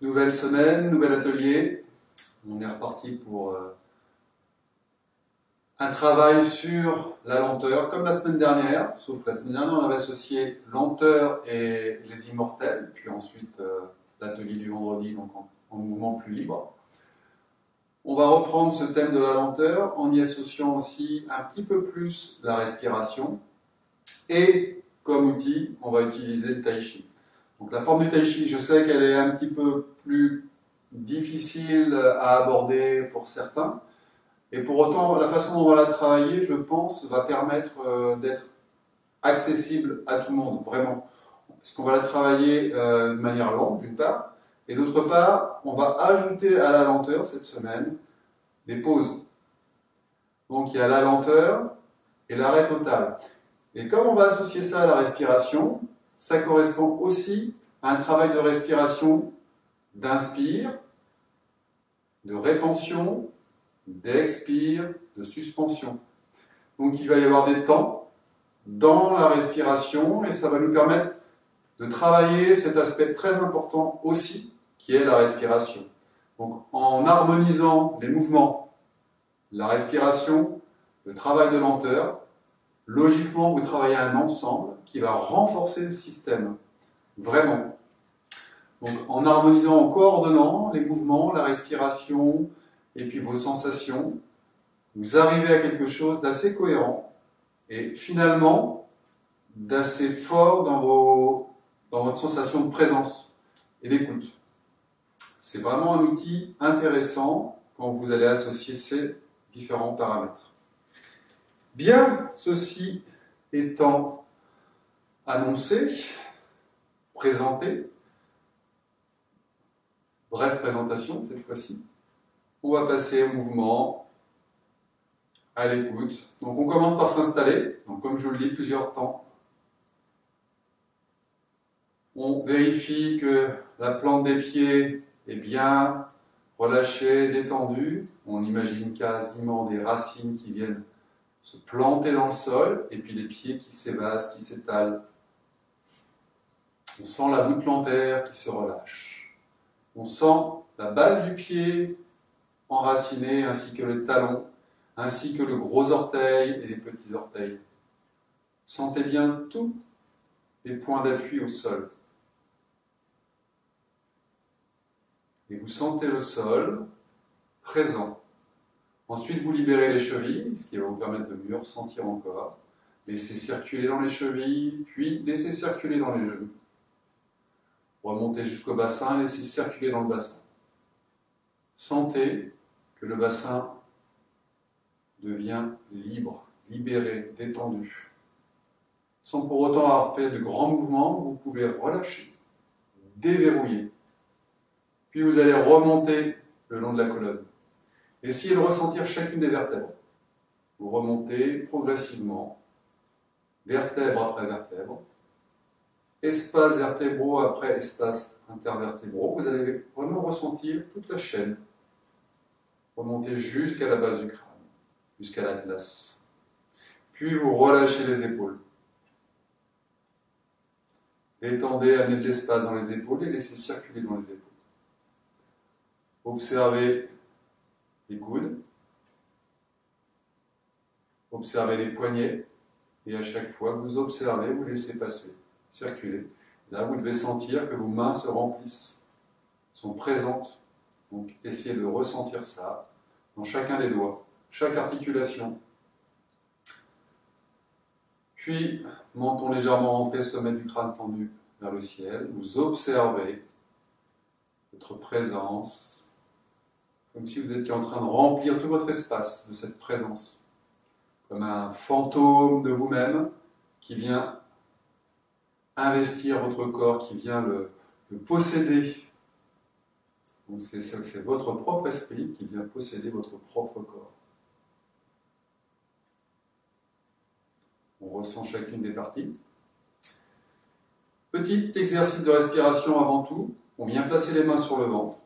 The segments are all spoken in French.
Nouvelle semaine, nouvel atelier. On est reparti pour un travail sur la lenteur, comme la semaine dernière, sauf que la semaine dernière, on avait associé lenteur et les immortels, puis ensuite l'atelier du vendredi, donc en mouvement plus libre. On va reprendre ce thème de la lenteur en y associant aussi un petit peu plus la respiration. Et comme outil, on va utiliser le tai chi. Donc la forme du tai chi, je sais qu'elle est un petit peu plus difficile à aborder pour certains. Et pour autant, la façon dont on va la travailler, je pense, va permettre d'être accessible à tout le monde, vraiment. Parce qu'on va la travailler de manière lente, d'une part, et d'autre part, on va ajouter à la lenteur, cette semaine, des pauses. Donc il y a la lenteur et l'arrêt total. Et comme on va associer ça à la respiration, ça correspond aussi à un travail de respiration d'inspire, de rétention, d'expire, de suspension. Donc il va y avoir des temps dans la respiration et ça va nous permettre de travailler cet aspect très important aussi qui est la respiration. Donc en harmonisant les mouvements, la respiration, le travail de lenteur, logiquement vous travaillez un ensemble qui va renforcer le système, vraiment. Donc en harmonisant, en coordonnant les mouvements, la respiration et puis vos sensations, vous arrivez à quelque chose d'assez cohérent et finalement d'assez fort dans votre sensation de présence et d'écoute. C'est vraiment un outil intéressant quand vous allez associer ces différents paramètres. Bien, ceci étant annoncé, présenté, brève présentation cette fois-ci, on va passer au mouvement, à l'écoute. Donc on commence par s'installer, donc comme je vous le dis plusieurs temps. On vérifie que la plante des pieds est bien relâchée, détendue. On imagine quasiment des racines qui viennent se planter dans le sol, et puis les pieds qui s'évasent, qui s'étalent. On sent la voûte plantaire qui se relâche. On sent la balle du pied enracinée, ainsi que le talon, ainsi que le gros orteil et les petits orteils. Sentez bien tous les points d'appui au sol. Et vous sentez le sol présent. Ensuite, vous libérez les chevilles, ce qui va vous permettre de mieux ressentir encore. Laissez circuler dans les chevilles, puis laissez circuler dans les genoux. Remontez jusqu'au bassin, laissez circuler dans le bassin. Sentez que le bassin devient libre, libéré, détendu. Sans pour autant avoir fait de grands mouvements, vous pouvez relâcher, déverrouiller. Puis vous allez remonter le long de la colonne. Essayez de ressentir chacune des vertèbres. Vous remontez progressivement, vertèbre après vertèbre, espace vertébraux après espace intervertébraux. Vous allez vraiment ressentir toute la chaîne. Remontez jusqu'à la base du crâne, jusqu'à l'atlas. Puis vous relâchez les épaules. Détendez, amenez de l'espace dans les épaules et laissez circuler dans les épaules. Observez les coudes. Observez les poignets. Et à chaque fois que vous observez, vous laissez passer, circuler. Là, vous devez sentir que vos mains se remplissent, sont présentes. Donc, essayez de ressentir ça dans chacun des doigts, chaque articulation. Puis, menton légèrement rentré, sommet du crâne tendu vers le ciel. Vous observez votre présence, comme si vous étiez en train de remplir tout votre espace de cette présence, comme un fantôme de vous-même qui vient investir votre corps, qui vient le posséder. Donc c'est votre propre esprit qui vient posséder votre propre corps. On ressent chacune des parties. Petit exercice de respiration avant tout. On vient placer les mains sur le ventre.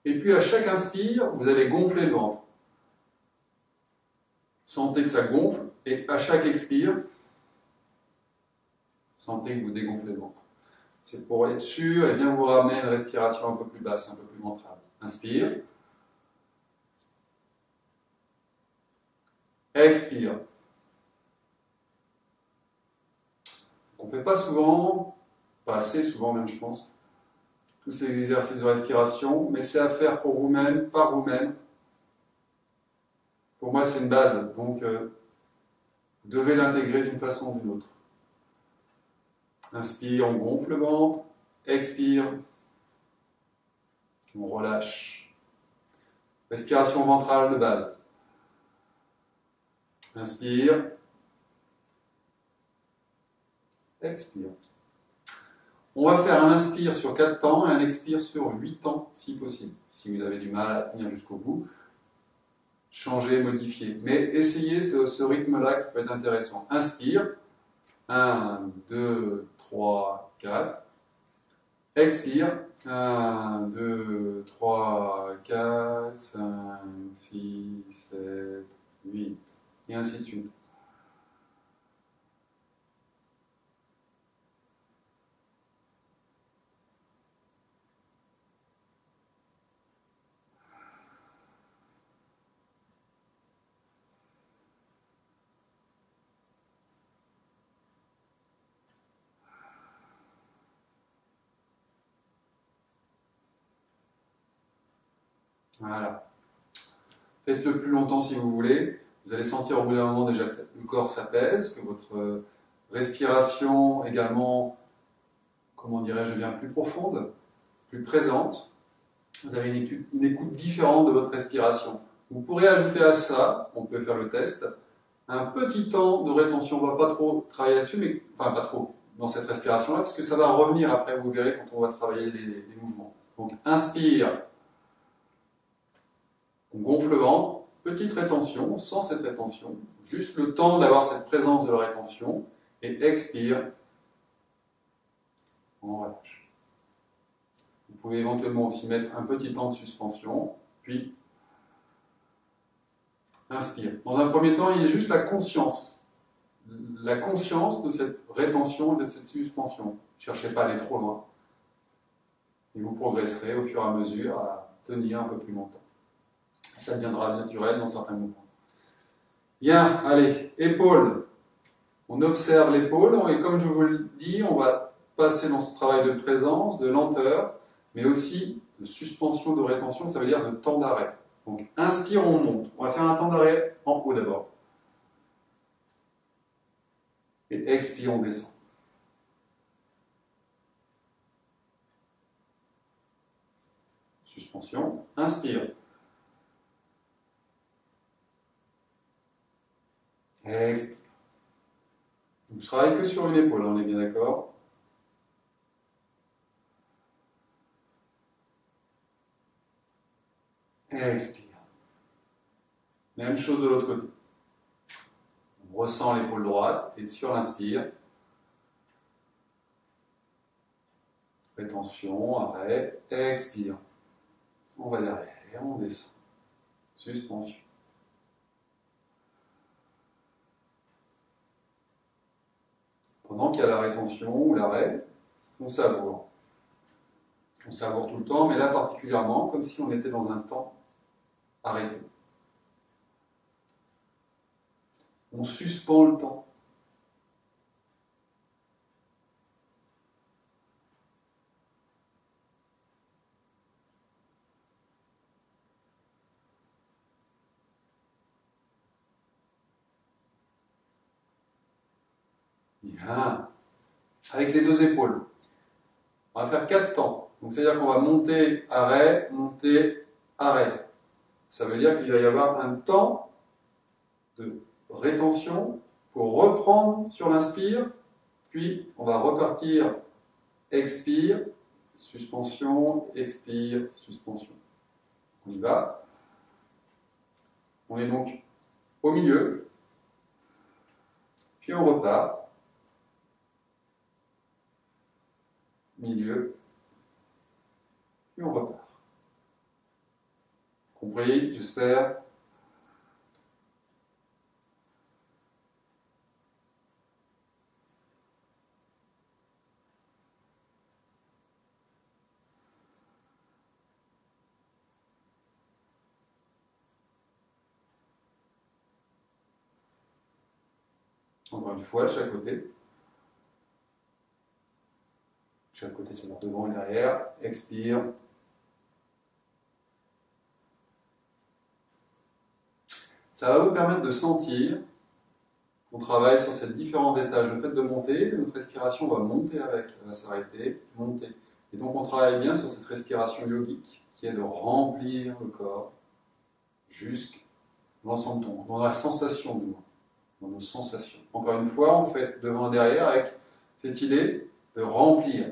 Et puis à chaque inspire, vous allez gonfler le ventre. Sentez que ça gonfle. Et à chaque expire, sentez que vous dégonflez le ventre. C'est pour être sûr et bien vous ramener une respiration un peu plus basse, un peu plus ventrale. Inspire. Expire. On ne fait pas souvent, pas assez souvent même je pense, tous ces exercices de respiration, mais c'est à faire pour vous-même, par vous-même. Pour moi c'est une base, donc vous devez l'intégrer d'une façon ou d'une autre. Inspire, on gonfle le ventre. Expire, on relâche. Respiration ventrale de base. Inspire. Expire. On va faire un inspire sur 4 temps et un expire sur 8 temps, si possible. Si vous avez du mal à tenir jusqu'au bout, changez, modifiez. Mais essayez ce rythme-là qui peut être intéressant. Inspire. 1, 2, 3, 4. Expire. 1, 2, 3, 4, 5, 6, 7, 8. Et ainsi de suite. Voilà. Faites-le plus longtemps si vous voulez. Vous allez sentir au bout d'un moment déjà que le corps s'apaise, que votre respiration également, comment dirais-je bien, plus profonde, plus présente. Vous avez une écoute différente de votre respiration. Vous pourrez ajouter à ça, on peut faire le test, un petit temps de rétention. On ne va pas trop travailler là-dessus, mais enfin pas trop dans cette respiration-là, parce que ça va revenir après, vous verrez, quand on va travailler les mouvements. Donc inspire. On gonfle le ventre, petite rétention, sans cette rétention, juste le temps d'avoir cette présence de la rétention, et expire, on relâche. Vous pouvez éventuellement aussi mettre un petit temps de suspension, puis inspire. Dans un premier temps, il y a juste la conscience de cette rétention, de cette suspension. Ne cherchez pas à aller trop loin, et vous progresserez au fur et à mesure à tenir un peu plus longtemps. Ça deviendra naturel dans certains mouvements. Bien, allez, épaules. On observe l'épaule et comme je vous le dis, on va passer dans ce travail de présence, de lenteur, mais aussi de suspension, de rétention, ça veut dire de temps d'arrêt. Donc, inspire, on monte. On va faire un temps d'arrêt en haut d'abord. Et expire, on descend. Suspension, inspire. Expire. Je ne travaille que sur une épaule, on est bien d'accord? Expire. Même chose de l'autre côté. On ressent l'épaule droite et sur l'inspire. Rétention, arrêt, expire. On va derrière, on descend. Suspension. Pendant qu'il y a la rétention ou l'arrêt, on savoure. On savoure tout le temps, mais là particulièrement, comme si on était dans un temps arrêté. On suspend le temps. Bien. Avec les deux épaules. On va faire 4 temps. Donc c'est-à-dire qu'on va monter, arrêt, monter, arrêt. Ça veut dire qu'il va y avoir un temps de rétention pour reprendre sur l'inspire, puis on va repartir, expire, suspension, expire, suspension. On y va. On est donc au milieu, puis on repart. Milieu, puis on repart. Compris, j'espère. Encore une fois, de chaque côté. Chaque côté, c'est devant et derrière. Expire. Ça va vous permettre de sentir qu'on travaille sur ces différents étages. Le fait de monter, notre respiration va monter avec, elle va s'arrêter, monter. Et donc on travaille bien sur cette respiration yogique qui est de remplir le corps jusqu'à l'ensemble dans la sensation du moins, dans nos sensations. Encore une fois, on fait devant et derrière avec cette idée de remplir.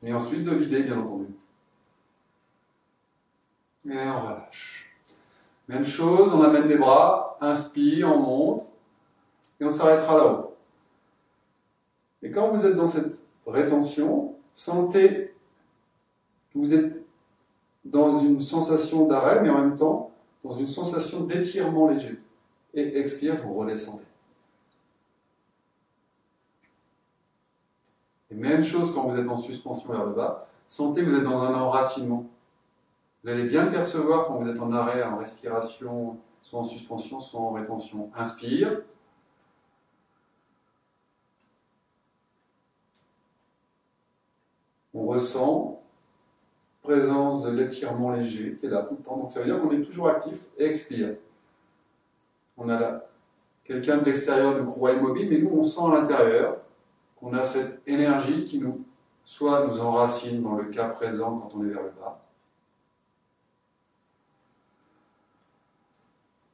Et ensuite de vider, bien entendu. Et on relâche. Même chose, on amène les bras, inspire, on monte, et on s'arrêtera là-haut. Et quand vous êtes dans cette rétention, sentez que vous êtes dans une sensation d'arrêt, mais en même temps dans une sensation d'étirement léger. Et expire, vous redescendez. Et même chose quand vous êtes en suspension vers le bas, sentez que vous êtes dans un enracinement. Vous allez bien le percevoir quand vous êtes en arrêt, en respiration, soit en suspension, soit en rétention. Inspire. On ressent présence de l'étirement léger qui est là tout le temps. Donc ça veut dire qu'on est toujours actif. Et expire. On a là quelqu'un de l'extérieur nous croit immobile, mais nous on sent à l'intérieur qu'on a cette énergie qui soit nous enracine dans le cas présent quand on est vers le bas,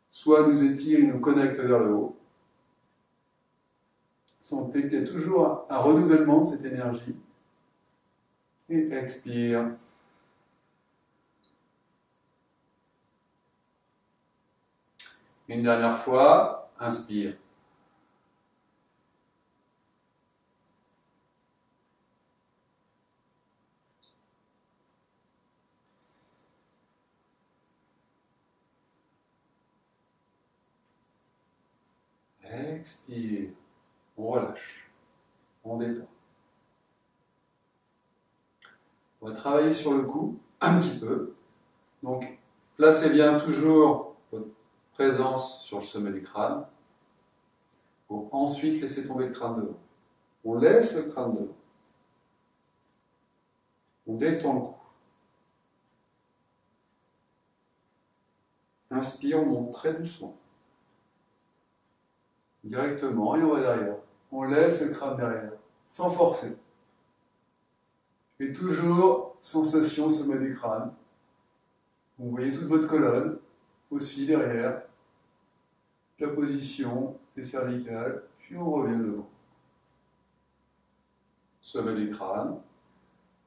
soit nous étire et nous connecte vers le haut. Sentez qu'il y a toujours un renouvellement de cette énergie. Et expire. Une dernière fois, inspire. Expire. On relâche. On détend. On va travailler sur le cou un petit peu. Donc, placez bien toujours votre présence sur le sommet du crâne pour ensuite laisser tomber le crâne devant. On laisse le crâne devant. On détend le cou. Inspire, on monte très doucement. Directement et on va derrière. On laisse le crâne derrière, sans forcer. Et toujours, sensation sommet du crâne. Vous voyez toute votre colonne, aussi derrière. La position des cervicales, puis on revient devant. Sommet du crâne.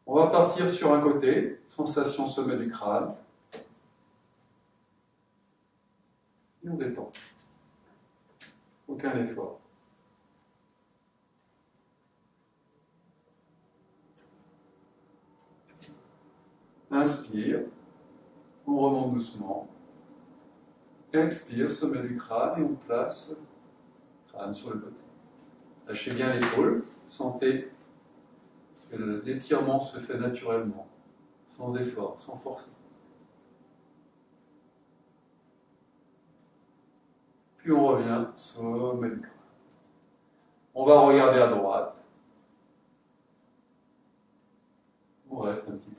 On va partir sur un côté, sensation sommet du crâne. Et on détend. Aucun effort. Inspire, on remonte doucement. Expire, sommet du crâne, et on place le crâne sur le côté. Lâchez bien l'épaule, sentez que l'étirement se fait naturellement, sans effort, sans forcer. Puis on revient, sommet du crâne. On va regarder à droite. On reste un petit peu.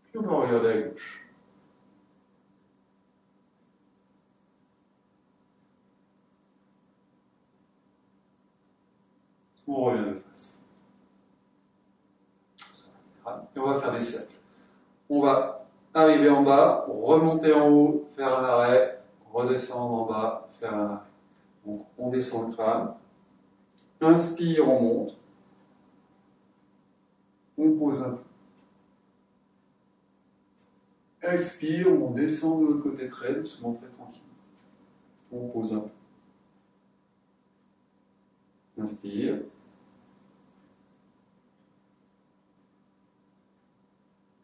Puis on va regarder à gauche. On revient de face. Et on va faire des cercles. On va arriver en bas, remonter en haut, faire un arrêt, redescendre en bas, faire un arrêt. Donc on descend le crâne. Inspire, on monte. On pose un peu. Expire, on descend de l'autre côté très doucement, très tranquille. On pose un peu. Inspire.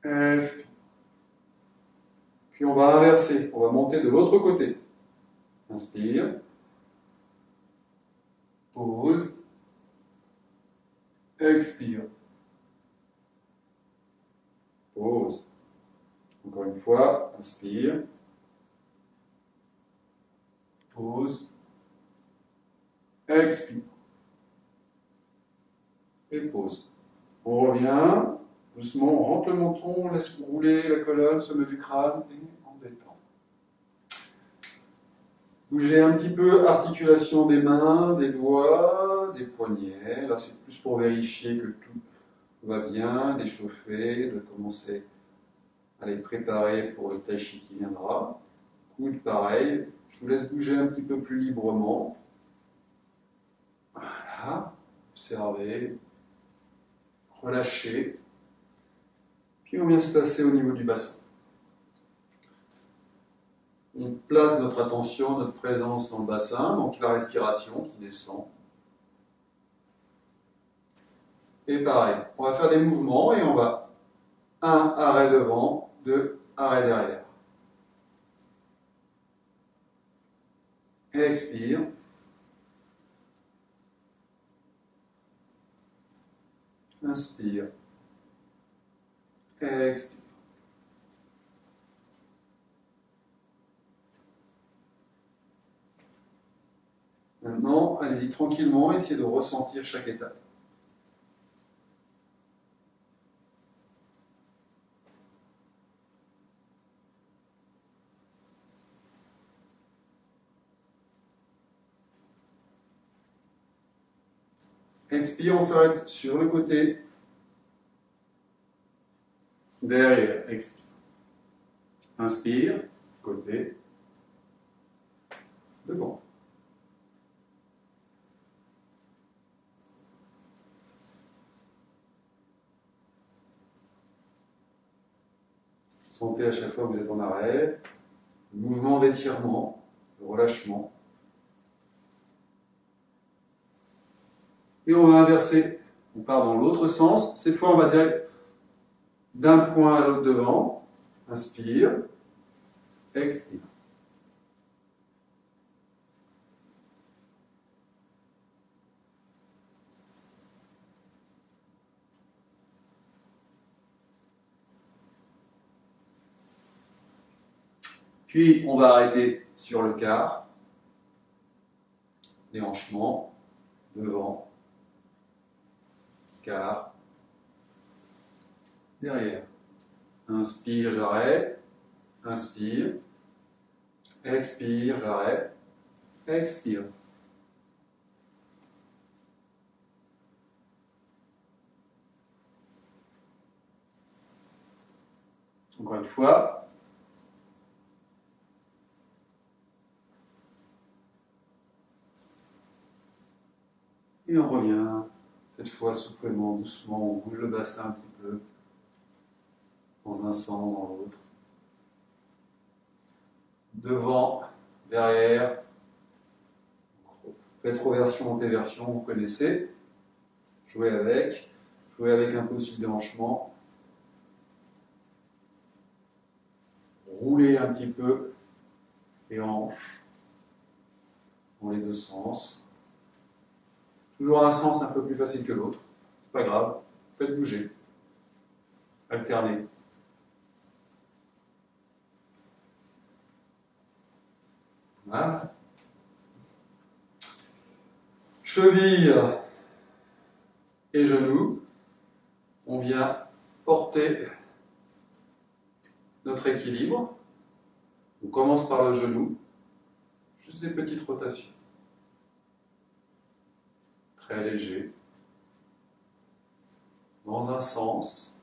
Expire. Puis on va inverser, on va monter de l'autre côté. Inspire. Pose. Expire. pause. Encore une fois, inspire, pause, expire, et pause. On revient, doucement, on rentre le menton, on laisse rouler la colonne, sommet du crâne, et on détend. Bougez un petit peu, articulation des mains, des doigts, des poignets. Là, c'est plus pour vérifier que tout va bien, d'échauffer, de commencer à les préparer pour le tai chi qui viendra. Coude pareil, je vous laisse bouger un petit peu plus librement. Voilà, observez, relâchez. Puis on vient se placer au niveau du bassin. On place notre attention, notre présence dans le bassin, donc la respiration qui descend. Et pareil, on va faire des mouvements et on va 1 arrêt devant, 2 arrêt derrière. Expire. Inspire. Expire. Maintenant, allez-y tranquillement, essayez de ressentir chaque étape. Expire, on s'arrête sur le côté. Derrière, expire. Inspire, côté. Devant. Sentez à chaque fois que vous êtes en arrêt, le mouvement d'étirement, le relâchement. Et on va inverser. On part dans l'autre sens. Cette fois, on va dire d'un point à l'autre devant. Inspire. Expire. Puis, on va arrêter sur le quart. Déhanchement. Devant. Quart. Derrière. Inspire, j'arrête. Inspire. Expire, j'arrête. Expire. Encore une fois. Et on revient. Cette fois, souplement, doucement, on bouge le bassin un petit peu. Dans un sens, dans l'autre. Devant, derrière. Rétroversion, antéversion, vous connaissez. Jouez avec un peu aussi le déhanchement. Roulez un petit peu les hanches dans les deux sens. Toujours un sens un peu plus facile que l'autre. C'est pas grave. Faites bouger. Alternez. Voilà. Cheville et genoux. On vient porter notre équilibre. On commence par le genou. Juste des petites rotations. Très léger. Dans un sens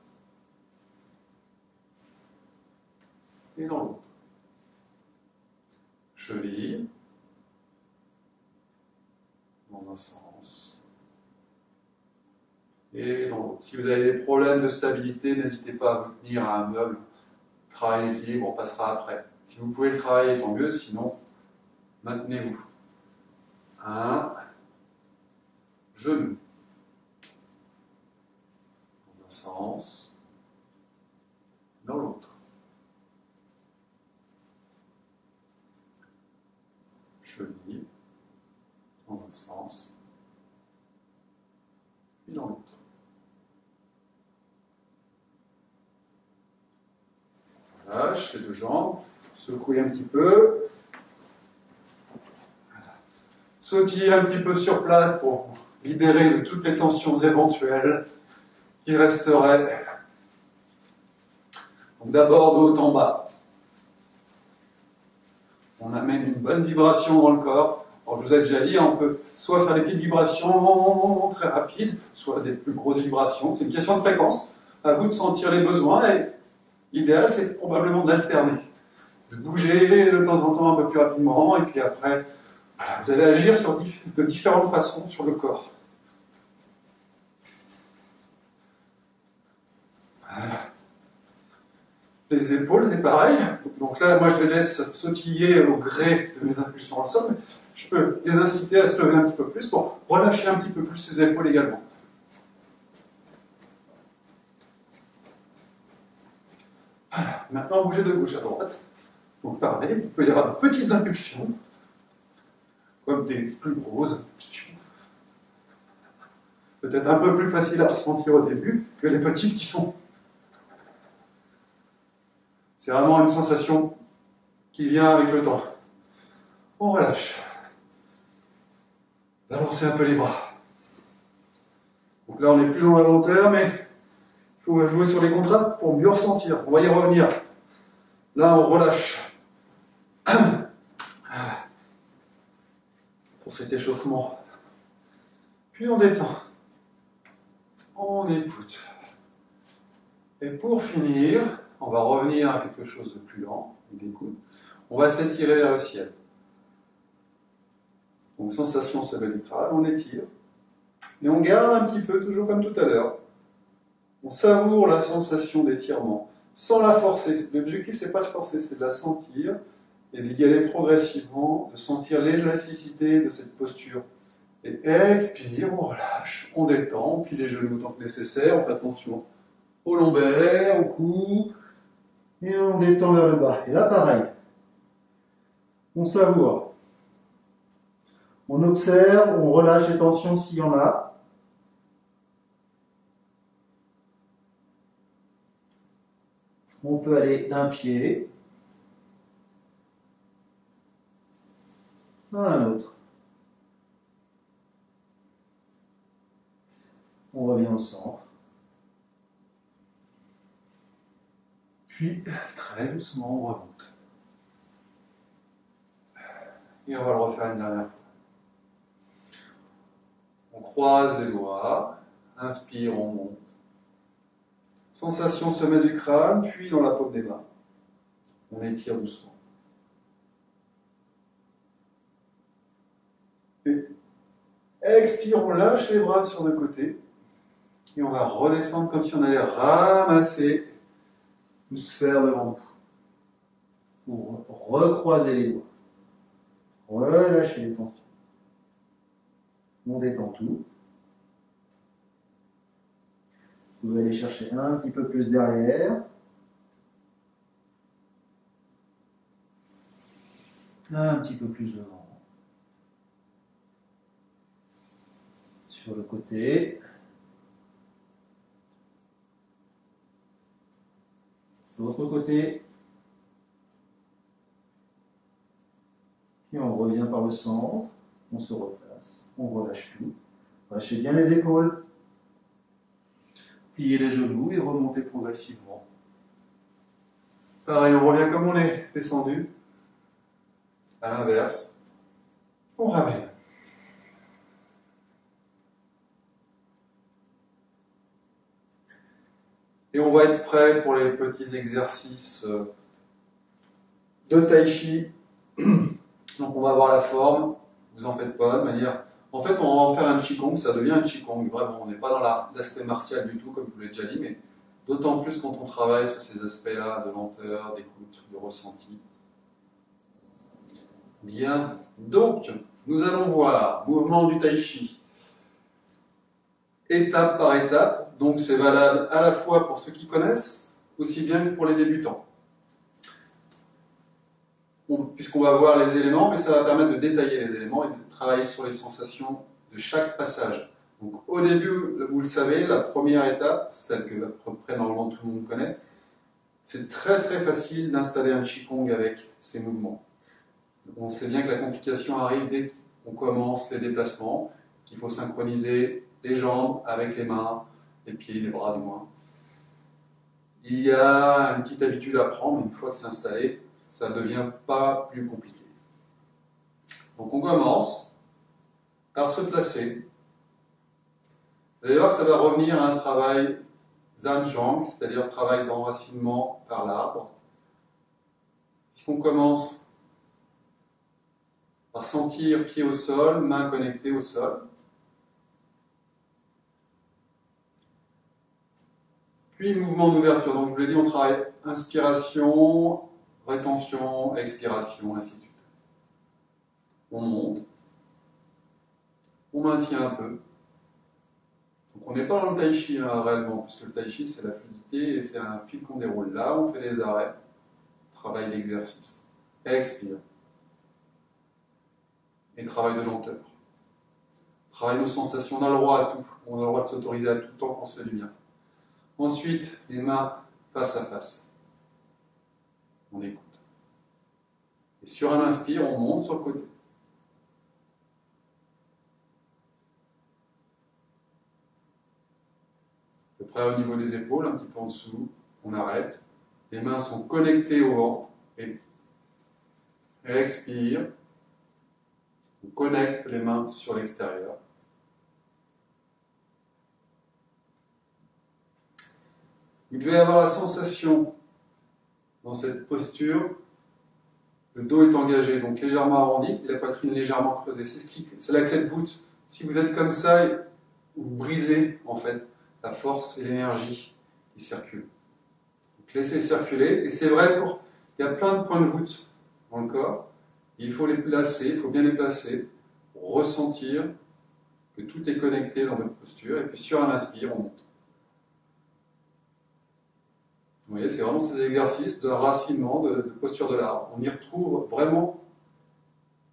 et dans l'autre. Cheville. Dans un sens et dans l'autre. Si vous avez des problèmes de stabilité, n'hésitez pas à vous tenir à un meuble. Travail d'équilibre, on passera après. Si vous pouvez le travailler, tant mieux, sinon, maintenez-vous. Un genou. Dans un sens, dans l'autre. Cheville. Dans un sens, puis dans l'autre. relâche les deux jambes, secouez un petit peu, sautillez un petit peu sur place pour vous libérer de toutes les tensions éventuelles qui resteraient. Donc d'abord de haut en bas. On amène une bonne vibration dans le corps. Alors, je vous ai déjà dit, on peut soit faire des petites vibrations très rapides, soit des plus grosses vibrations. C'est une question de fréquence. À vous de sentir les besoins. Et l'idéal, c'est probablement d'alterner. De bouger de temps en temps un peu plus rapidement. Et puis après, voilà, vous allez agir de différentes façons sur le corps. Voilà. Les épaules, c'est pareil. Donc là, moi, je les laisse sautiller au gré de mes impulsions dans le sol. Mais je peux les inciter à se lever un petit peu plus pour relâcher un petit peu plus les épaules également. Voilà. Maintenant, bougez de gauche à droite. Donc pareil, il peut y avoir de petites impulsions, comme des plus grosses impulsions. Peut-être un peu plus facile à ressentir au début que les petites qui sont. C'est vraiment une sensation qui vient avec le temps. On relâche. Balancez un peu les bras. Donc là, on n'est plus dans la lenteur, mais il faut jouer sur les contrastes pour mieux ressentir. On va y revenir. Là, on relâche. Pour cet échauffement. Puis on détend. On écoute. Et pour finir, on va revenir à quelque chose de plus lent, d'écoute. On va s'étirer vers le ciel. Donc sensation sommet du crâne, on étire. Et on garde un petit peu, toujours comme tout à l'heure. On savoure la sensation d'étirement, sans la forcer. L'objectif, c'est pas de forcer, c'est de la sentir et d'y aller progressivement, de sentir l'élasticité de cette posture. Et expire, on relâche, on détend, on plie les genoux tant que nécessaire, on fait attention au lombaire, au cou, et on détend vers le bas. Et là, pareil. On savoure. On observe, on relâche les tensions s'il y en a. On peut aller d'un pied à un autre. On revient au centre. Puis, très doucement, on remonte. Et on va le refaire une dernière fois. On croise les doigts. Inspire, on monte. Sensation sommet du crâne, puis dans la paume des mains. On étire doucement. Et expire, on lâche les bras sur le côté. Et on va redescendre comme si on allait ramasser une sphère devant nous. Pour recroiser les doigts. Relâchez les tensions. On détend tout. Vous allez chercher un petit peu plus derrière. Un petit peu plus devant. Sur le côté. L'autre côté. Puis on revient par le centre. On se replace. On relâche tout. Lâchez bien les épaules. Pliez les genoux et remontez progressivement. Pareil, on revient comme on est descendu. À l'inverse. On ramène. Et on va être prêt pour les petits exercices de tai chi. Donc on va avoir la forme, vous en faites pas, de manière... En fait, on va en faire un qigong, ça devient un qigong, vraiment. On n'est pas dans l'aspect martial du tout, comme je vous l'ai déjà dit, mais d'autant plus quand on travaille sur ces aspects-là de lenteur, d'écoute, de ressenti. Bien, donc, nous allons voir mouvement du tai chi, étape par étape. Donc c'est valable à la fois pour ceux qui connaissent, aussi bien que pour les débutants. Puisqu'on va voir les éléments, mais ça va permettre de détailler les éléments et de travailler sur les sensations de chaque passage. Donc au début, vous le savez, la première étape, celle que à peu près normalement tout le monde connaît, C'est très très facile d'installer un Qigong avec ces mouvements. On sait bien que la complication arrive dès qu'on commence les déplacements, qu'il faut synchroniser les jambes avec les mains, les pieds, les bras du moins. Il y a une petite habitude à prendre, une fois que c'est installé, ça ne devient pas plus compliqué. Donc on commence par se placer. Vous allez voir que ça va revenir à un travail Zanzhuang, c'est-à-dire travail d'enracinement par l'arbre. Puisqu'on commence par sentir pied au sol, main connectée au sol. Puis mouvement d'ouverture. Donc je vous l'ai dit, on travaille inspiration, rétention, expiration, ainsi de suite. On monte, on maintient un peu. Donc on n'est pas dans le tai chi là, réellement, puisque le tai chi c'est la fluidité et c'est un fil qu'on déroule. Là, on fait des arrêts, travail d'exercice. Expire. Et travail de lenteur. Travail nos sensations, on a le droit à tout. On a le droit de s'autoriser à tout tant qu'on se fait du bien. Ensuite, les mains face à face. On écoute. Et sur un inspire, on monte sur le côté. À peu près au niveau des épaules, un petit peu en dessous, on arrête. Les mains sont connectées au ventre. Et expire. On connecte les mains sur l'extérieur. Vous devez avoir la sensation, dans cette posture, le dos est engagé, donc légèrement arrondi, et la poitrine légèrement creusée. C'est la clé de voûte. Si vous êtes comme ça, vous brisez, en fait, la force et l'énergie qui circulent. Donc laissez circuler, et c'est vrai pour... Il y a plein de points de voûte dans le corps. Il faut les placer, il faut bien les placer, pour ressentir que tout est connecté dans votre posture, et puis sur un inspire, on monte. Vous voyez, c'est vraiment ces exercices de racinement, de posture de l'arbre. On y retrouve vraiment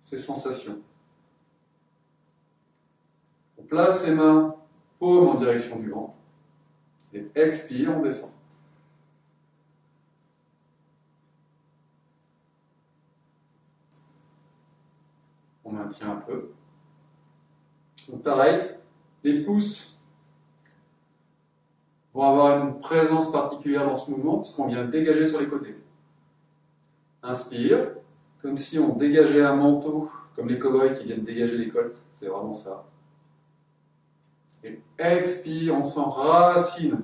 ces sensations. On place les mains paumes en direction du ventre, et expire, on descend. On maintient un peu. Donc pareil, les pouces vont avoir une présence particulière dans ce mouvement, puisqu'on vient dégager sur les côtés. Inspire, comme si on dégageait un manteau, comme les cow-boys qui viennent dégager les colts, c'est vraiment ça. Et expire, on s'enracine.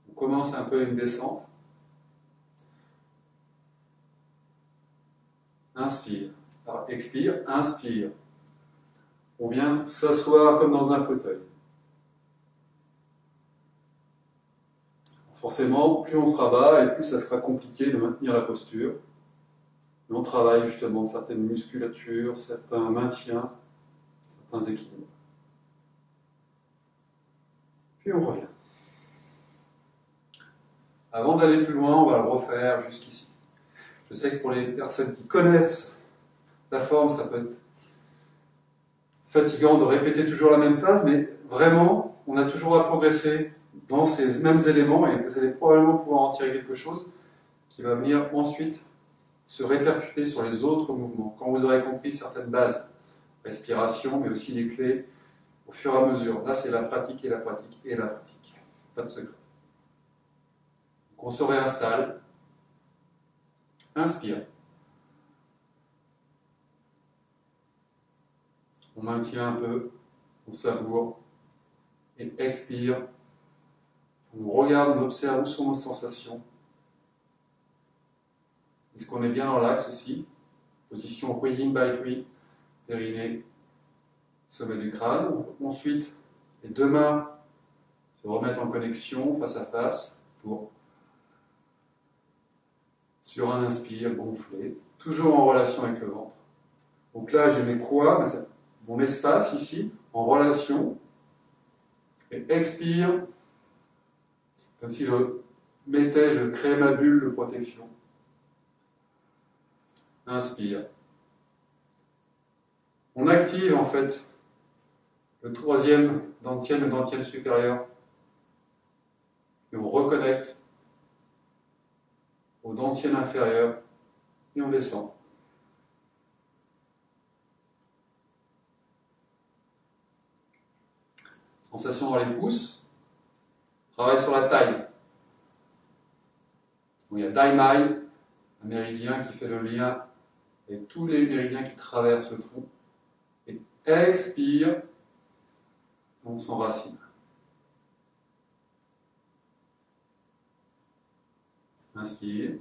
On commence un peu une descente. Inspire. Alors, expire, inspire. On vient s'asseoir comme dans un fauteuil. Forcément, plus on se rabat et plus ça sera compliqué de maintenir la posture. Mais on travaille justement certaines musculatures, certains maintiens, certains équilibres. Puis on revient. Avant d'aller plus loin, on va le refaire jusqu'ici. Je sais que pour les personnes qui connaissent la forme, ça peut être fatigant de répéter toujours la même phase, mais vraiment, on a toujours à progresser dans ces mêmes éléments et vous allez probablement pouvoir en tirer quelque chose qui va venir ensuite se répercuter sur les autres mouvements. Quand vous aurez compris certaines bases, respiration, mais aussi les clés au fur et à mesure. Là, c'est la pratique et la pratique et la pratique. Pas de secret. Donc, on se réinstalle. Inspire. On maintient un peu, on savoure et expire. On regarde, on observe où sont nos sensations. Est-ce qu'on est bien dans l'axe aussi? Position Hui Yin Bai Hui, périnée, sommet du crâne. Ensuite, les deux mains se remettent en connexion face à face pour, sur un inspire, gonfler, toujours en relation avec le ventre. Donc là, j'ai mes croix, mon espace ici, en relation, et expire, comme si je créais ma bulle de protection. Inspire. On active en fait le troisième dantian, le dantian supérieur, et on reconnecte au dentier inférieur et on descend. Sensation dans les pouces. Travail sur la taille. Donc, il y a Daimai, un méridien qui fait le lien avec tous les méridiens qui traversent le tronc. Et expire, on s'enracine. Inspire.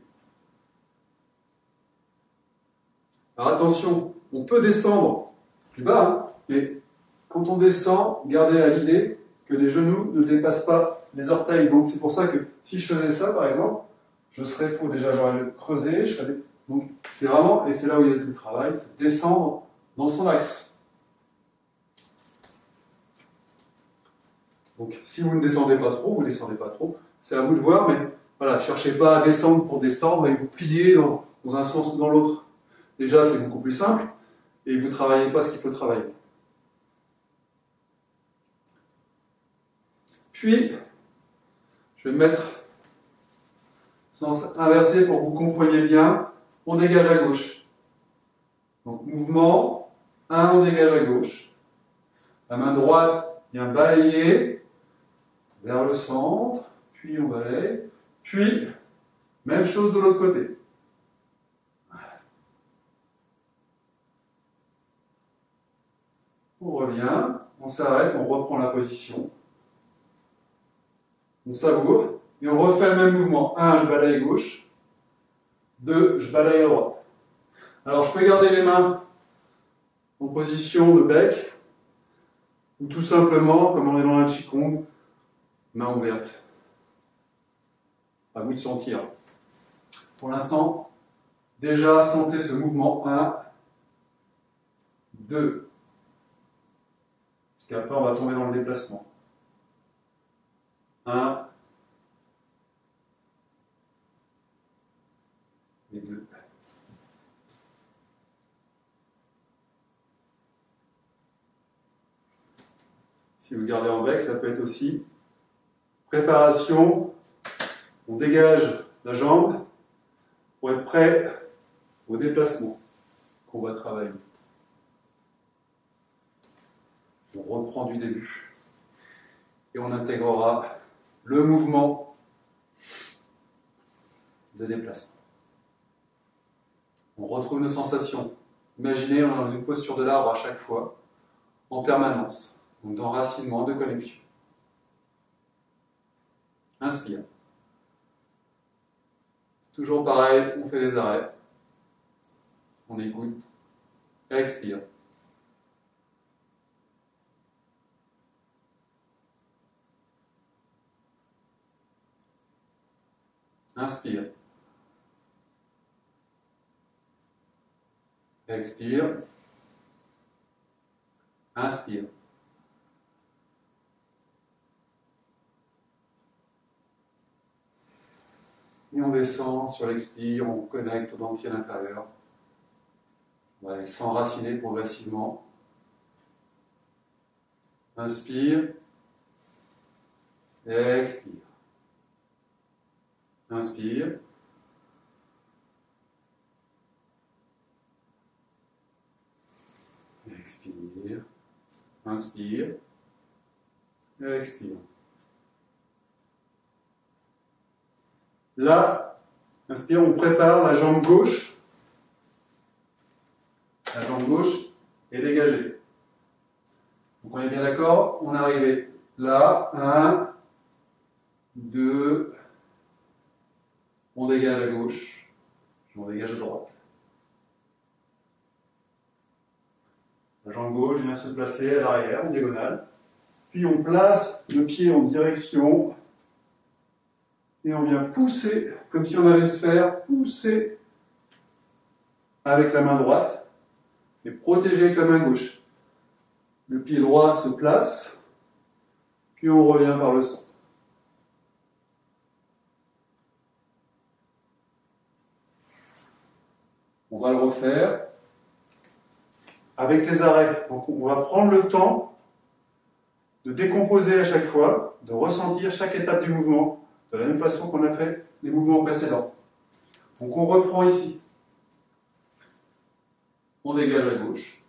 Alors attention, on peut descendre plus bas, hein, mais quand on descend, gardez à l'idée que les genoux ne dépassent pas les orteils. Donc c'est pour ça que si je faisais ça, par exemple, je serais faux. Déjà, j'aurais creusé. Donc c'est vraiment, et c'est là où il y a tout le travail, c'est descendre dans son axe. Donc si vous ne descendez pas trop, vous ne descendez pas trop. C'est à vous de voir, mais voilà, cherchez pas à descendre pour descendre et vous plier dans un sens ou dans l'autre. Déjà, c'est beaucoup plus simple et vous ne travaillez pas ce qu'il faut travailler. Puis, je vais mettre sens inversé pour que vous compreniez bien. On dégage à gauche. Donc, mouvement, 1, on dégage à gauche. La main droite vient balayer vers le centre, puis on balaye. Puis, même chose de l'autre côté. On revient, on s'arrête, on reprend la position. On savoure, et on refait le même mouvement. 1, je balaye à gauche. 2, je balaye à droite. Alors, je peux garder les mains en position de bec, ou tout simplement, comme on est dans un Qigong, main ouverte. À vous de sentir. Pour l'instant, déjà, sentez ce mouvement. 1, 2. Parce qu'après, on va tomber dans le déplacement. 1 et 2. Si vous gardez en bec, ça peut être aussi préparation. On dégage la jambe pour être prêt au déplacement qu'on va travailler. On reprend du début et on intégrera le mouvement de déplacement. On retrouve nos sensations. Imaginez, on est dans une posture de l'arbre à chaque fois, en permanence, donc d'enracinement, de connexion. Inspire. Toujours pareil, on fait les arrêts. On écoute. Expire. Inspire. Expire. Inspire. Et on descend sur l'expire, on connecte au dentier inférieur. On va aller s'enraciner progressivement. Inspire. Expire. Inspire. Expire. Inspire. Expire. Là, inspire, on prépare la jambe gauche. La jambe gauche est dégagée. Donc on est bien d'accord, on est arrivé là. 1, 2, on dégage à gauche, puis on dégage à droite. La jambe gauche vient se placer à l'arrière, en diagonale. Puis on place le pied en direction et on vient pousser, comme si on avait une sphère, pousser avec la main droite et protéger avec la main gauche. Le pied droit se place, puis on revient par le centre. On va le refaire avec les arrêts. Donc on va prendre le temps de décomposer à chaque fois, de ressentir chaque étape du mouvement, de la même façon qu'on a fait les mouvements précédents. Donc on reprend ici. On dégage à gauche.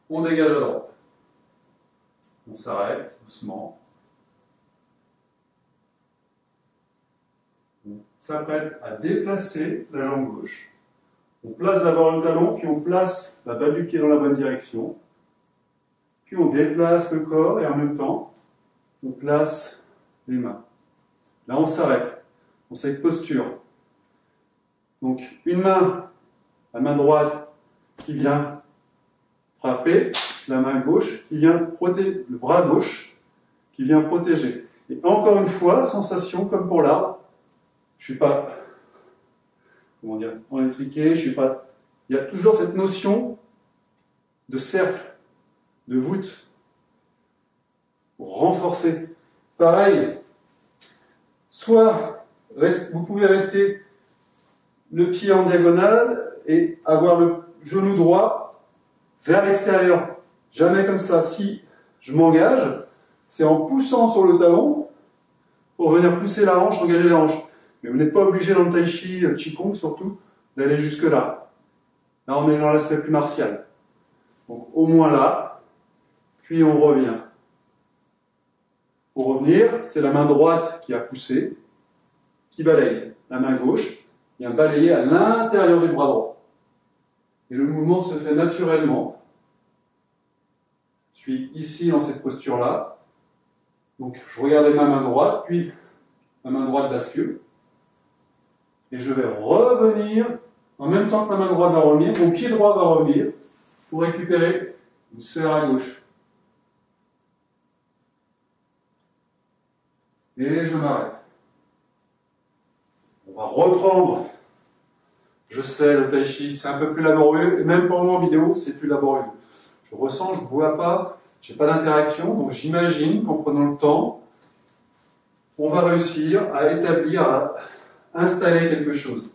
On dégage à droite. On s'arrête doucement. On s'apprête à déplacer la jambe gauche. On place d'abord le talon, puis on place la balle du pied dans la bonne direction. Puis on déplace le corps et en même temps, on place les mains. Là, on s'arrête dans cette posture. Donc, une main, la main droite qui vient frapper, la main gauche qui vient protéger, le bras gauche qui vient protéger. Et encore une fois, sensation comme pour l'arbre. Je suis pas, comment dire, en étriqué, je suis pas. Il y a toujours cette notion de cercle, de voûte, pour renforcer. Pareil, soit vous pouvez rester le pied en diagonale et avoir le genou droit vers l'extérieur. Jamais comme ça. Si je m'engage, c'est en poussant sur le talon pour venir pousser la hanche, engager la hanche. Mais vous n'êtes pas obligé dans le tai chi, Qigong surtout, d'aller jusque là. Là, on est dans l'aspect plus martial. Donc au moins là, puis on revient. Pour revenir, c'est la main droite qui a poussé, qui balaye. La main gauche vient balayer à l'intérieur du bras droit. Et le mouvement se fait naturellement. Je suis ici dans cette posture-là. Donc je regarde ma main droite, puis ma main droite bascule. Et je vais revenir, en même temps que ma main droite va revenir, mon pied droit va revenir pour récupérer une sphère à gauche. Et je m'arrête. On va reprendre. Je sais, le tai chi, c'est un peu plus laborieux, et même pour moi en vidéo, c'est plus laborieux. Je ressens, je ne bois pas, je n'ai pas d'interaction, donc j'imagine qu'en prenant le temps, on va réussir à établir, à installer quelque chose.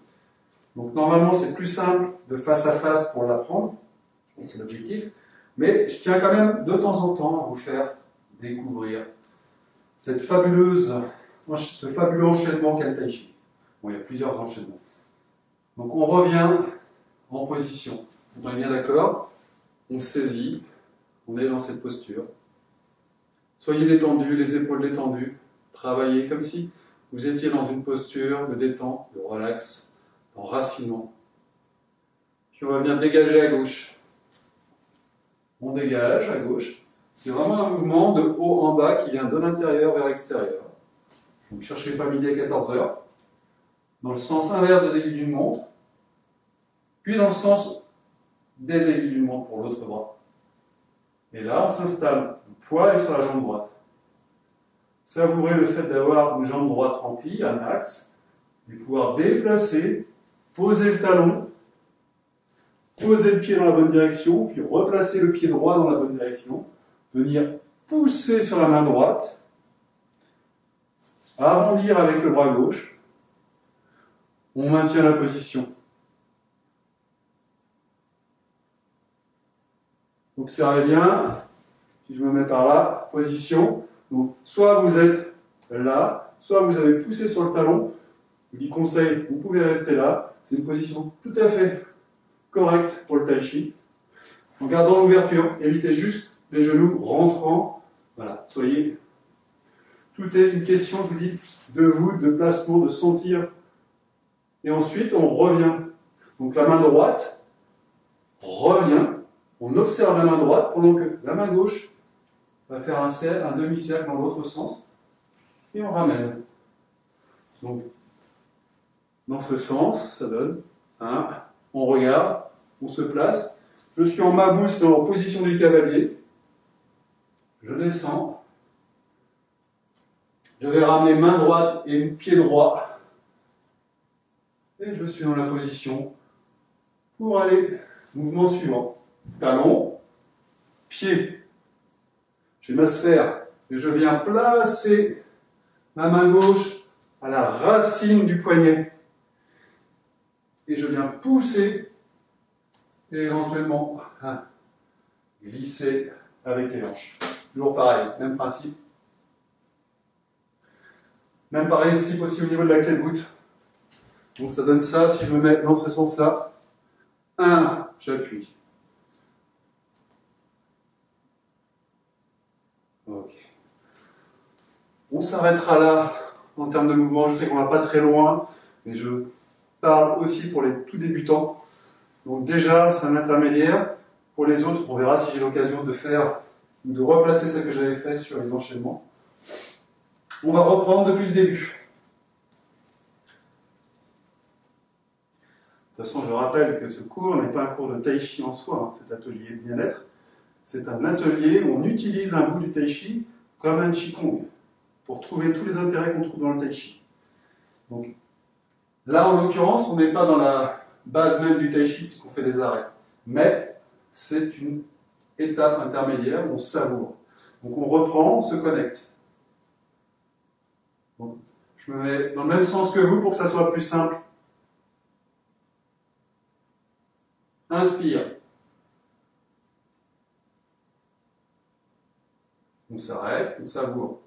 Donc normalement, c'est plus simple de face à face pour l'apprendre, et c'est l'objectif, mais je tiens quand même de temps en temps à vous faire découvrir ce fabuleux enchaînement qu'est le tai chi. Bon, il y a plusieurs enchaînements. Donc on revient en position. On est bien d'accord, on saisit, on est dans cette posture. Soyez détendus, les épaules détendues. Travaillez comme si vous étiez dans une posture de détente, de relax, d'enracinement. Puis on va bien dégager à gauche. On dégage à gauche. C'est vraiment un mouvement de haut en bas qui vient de l'intérieur vers l'extérieur. Donc cherchez familier à 14 heures. Dans le sens inverse des aiguilles d'une montre. Puis dans le sens des aiguilles d'une montre pour l'autre bras. Et là, on s'installe. Le poids est sur la jambe droite. Savourez le fait d'avoir une jambe droite remplie, un axe, de pouvoir déplacer, poser le talon, poser le pied dans la bonne direction, puis replacer le pied droit dans la bonne direction, venir pousser sur la main droite, arrondir avec le bras gauche, on maintient la position. Observez bien, si je me mets par là, position. Donc, soit vous êtes là, soit vous avez poussé sur le talon. Je vous dis conseil, vous pouvez rester là. C'est une position tout à fait correcte pour le tai chi. En gardant l'ouverture, évitez juste les genoux rentrants. Voilà, soyez. Tout est une question, je vous dis, de vous, de placement, de sentir. Et ensuite, on revient. Donc la main droite revient. On observe la main droite pendant que la main gauche va faire un demi-cercle dans l'autre sens. Et on ramène. Donc, dans ce sens, ça donne on regarde, on se place. Je suis en mabousse en position du cavalier. Je descends. Je vais ramener main droite et pied droit. Et je suis dans la position pour aller. Mouvement suivant. Talon, pied. J'ai ma sphère. Et je viens placer ma main gauche à la racine du poignet. Et je viens pousser et éventuellement glisser avec les hanches. Toujours pareil, même principe. Même pareil ici aussi au niveau de la clé de voûte. Donc ça donne ça, si je me mets dans ce sens-là. 1, j'appuie. Ok. On s'arrêtera là en termes de mouvement. Je sais qu'on va pas très loin, mais je parle aussi pour les tout débutants. Donc déjà, c'est un intermédiaire. Pour les autres, on verra si j'ai l'occasion de faire ou de replacer ce que j'avais fait sur les enchaînements. On va reprendre depuis le début. De toute façon, je rappelle que ce cours n'est pas un cours de tai chi en soi, cet atelier bien-être. C'est un atelier où on utilise un bout du tai chi comme un qigong pour trouver tous les intérêts qu'on trouve dans le tai chi. Donc, là, en l'occurrence, on n'est pas dans la base même du tai chi puisqu'on fait des arrêts. Mais c'est une étape intermédiaire où on savoure. Donc, on reprend, on se connecte. Donc, je me mets dans le même sens que vous pour que ça soit plus simple. Inspire. On s'arrête, on savoure.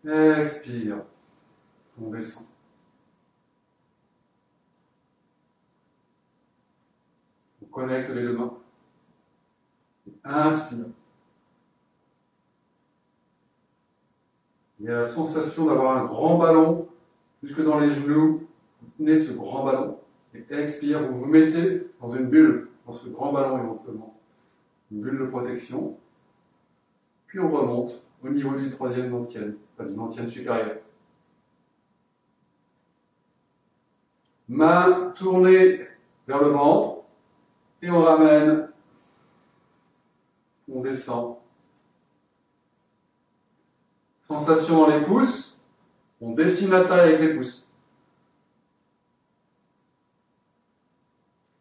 Expire. On descend. On connecte les deux mains. Inspire. Il y a la sensation d'avoir un grand ballon jusque dans les genoux. Vous tenez ce grand ballon. Et expire, vous vous mettez dans une bulle, dans ce grand ballon éventuellement. Une bulle de protection. Puis on remonte au niveau du troisième dantian, enfin du dantian supérieur. Main tournée vers le ventre. Et on ramène. On descend. Sensation dans les pouces. On dessine la taille avec les pouces.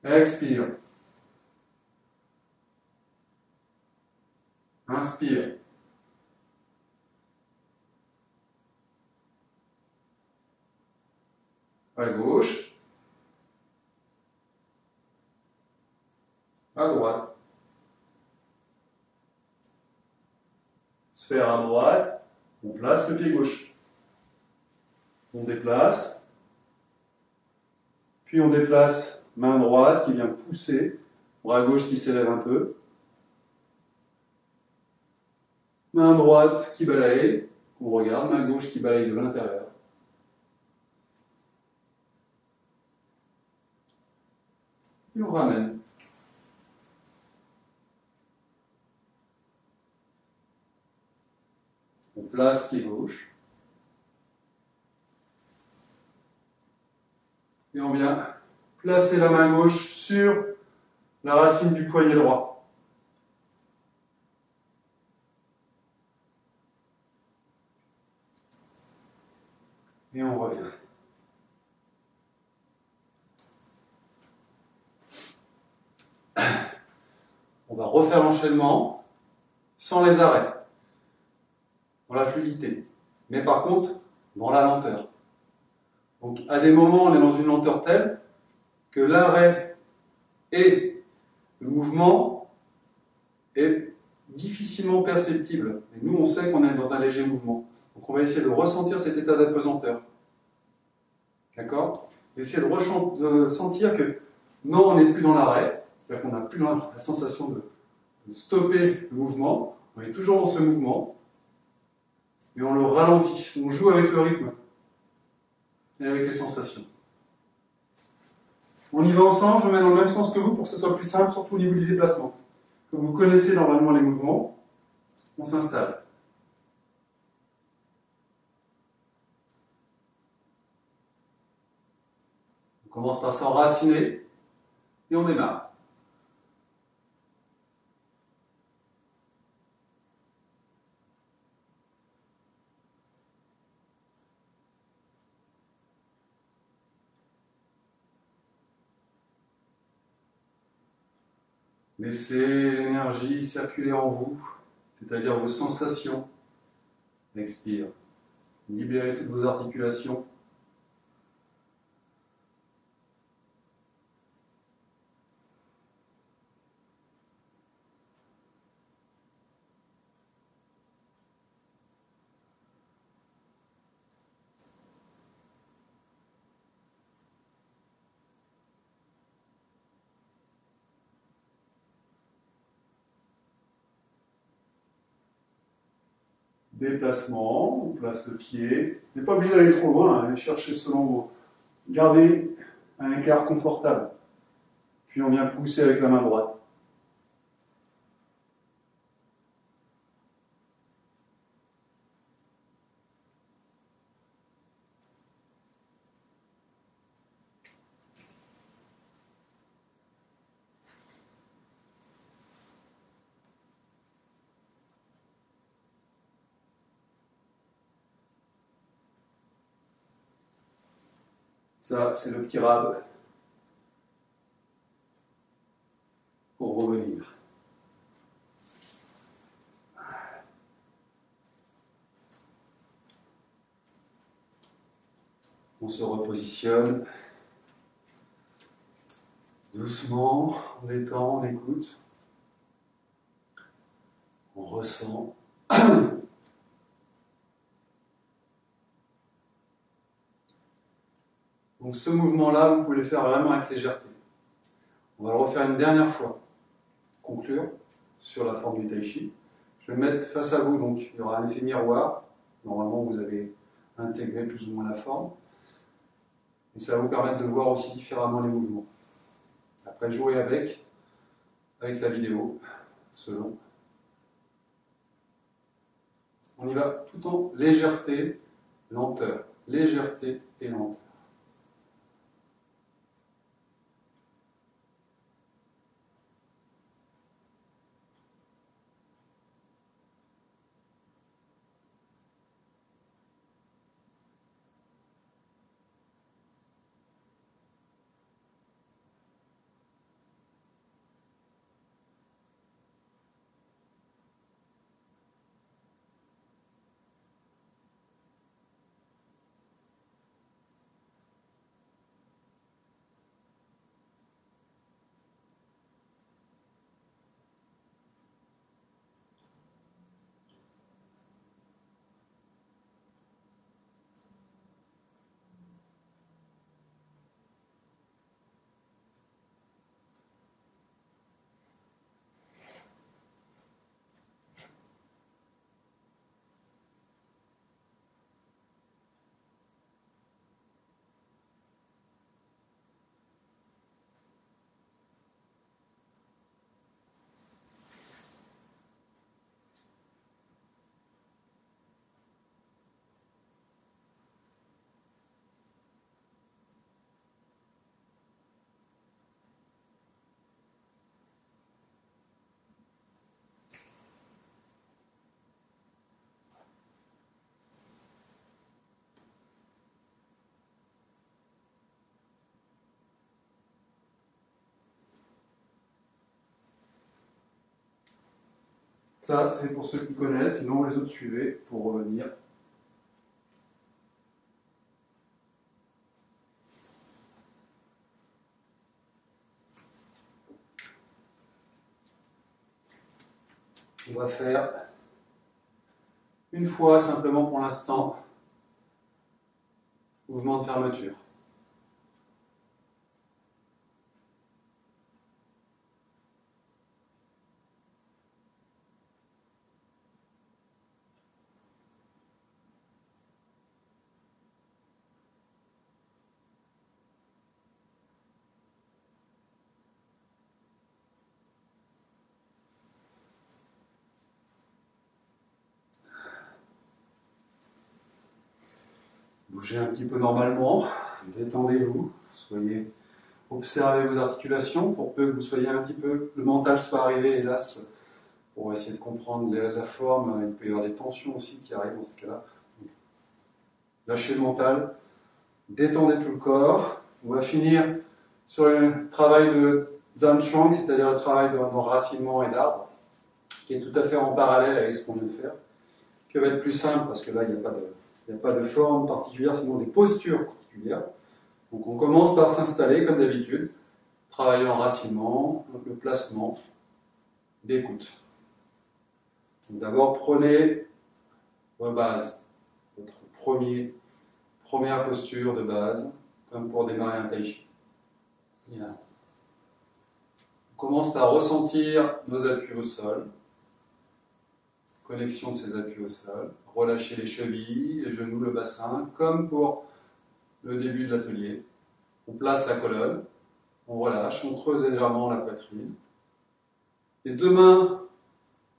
Expire. Inspire. À gauche. À droite. Sphère à droite. On place le pied gauche. On déplace. Puis on déplace main droite qui vient pousser. Bras gauche qui s'élève un peu. Main droite qui balaye. On regarde. Main gauche qui balaye de l'intérieur. Et on ramène. On place pied gauche. Et on vient placer la main gauche sur la racine du poignet droit. Et on revient. On va refaire l'enchaînement sans les arrêts, dans la fluidité, mais par contre dans la lenteur. Donc à des moments on est dans une lenteur telle que l'arrêt et le mouvement est difficilement perceptible. Et nous on sait qu'on est dans un léger mouvement. Donc on va essayer de ressentir cet état d'apesanteur. D'accord? Essayer de sentir que non, on n'est plus dans l'arrêt, c'est-à-dire qu'on n'a plus la sensation de stopper le mouvement, on est toujours dans ce mouvement, mais on le ralentit, on joue avec le rythme et avec les sensations. On y va ensemble, je me mets dans le même sens que vous pour que ce soit plus simple, surtout au niveau du déplacement. Comme vous connaissez normalement les mouvements, on s'installe. On commence par s'enraciner et on démarre. Laissez l'énergie circuler en vous, c'est-à-dire vos sensations. Expire. Libérez toutes vos articulations. Déplacement, on place le pied. Vous n'êtes pas obligé d'aller trop loin, allez chercher selon vous. Gardez un écart confortable. Puis on vient pousser avec la main droite. Ça, c'est le petit rab pour revenir. On se repositionne doucement, on détend, on écoute, on ressent. Donc ce mouvement-là, vous pouvez le faire vraiment avec légèreté. On va le refaire une dernière fois. Conclure sur la forme du tai chi. Je vais me mettre face à vous, donc il y aura un effet miroir. Normalement, vous avez intégré plus ou moins la forme. Et ça va vous permettre de voir aussi différemment les mouvements. Après, jouer avec la vidéo, selon. On y va tout en légèreté, lenteur. Légèreté et lenteur. Ça, c'est pour ceux qui connaissent, sinon les autres suivez pour revenir. On va faire une fois simplement pour l'instant, mouvement de fermeture. Bougez un petit peu normalement, détendez-vous, observez vos articulations pour peu que vous soyez un petit peu, le mental soit arrivé, hélas, pour essayer de comprendre la forme. Il peut y avoir des tensions aussi qui arrivent dans ce cas-là. Lâchez le mental, détendez tout le corps. On va finir sur un travail de Zhan Chuang, c'est-à-dire le travail d'enracinement et d'arbre, qui est tout à fait en parallèle avec ce qu'on vient de faire, qui va être plus simple parce que là, il n'y a pas de forme particulière, sinon des postures particulières. Donc on commence par s'installer comme d'habitude, travailler l'enracinement, donc le placement, d'écoute. D'abord, prenez vos bases, votre première posture de base, comme pour démarrer un tai chi. Bien. On commence par ressentir nos appuis au sol, connexion de ses appuis au sol. Relâchez les chevilles, les genoux, le bassin, comme pour le début de l'atelier. On place la colonne, on relâche, on creuse légèrement la poitrine. Les deux mains,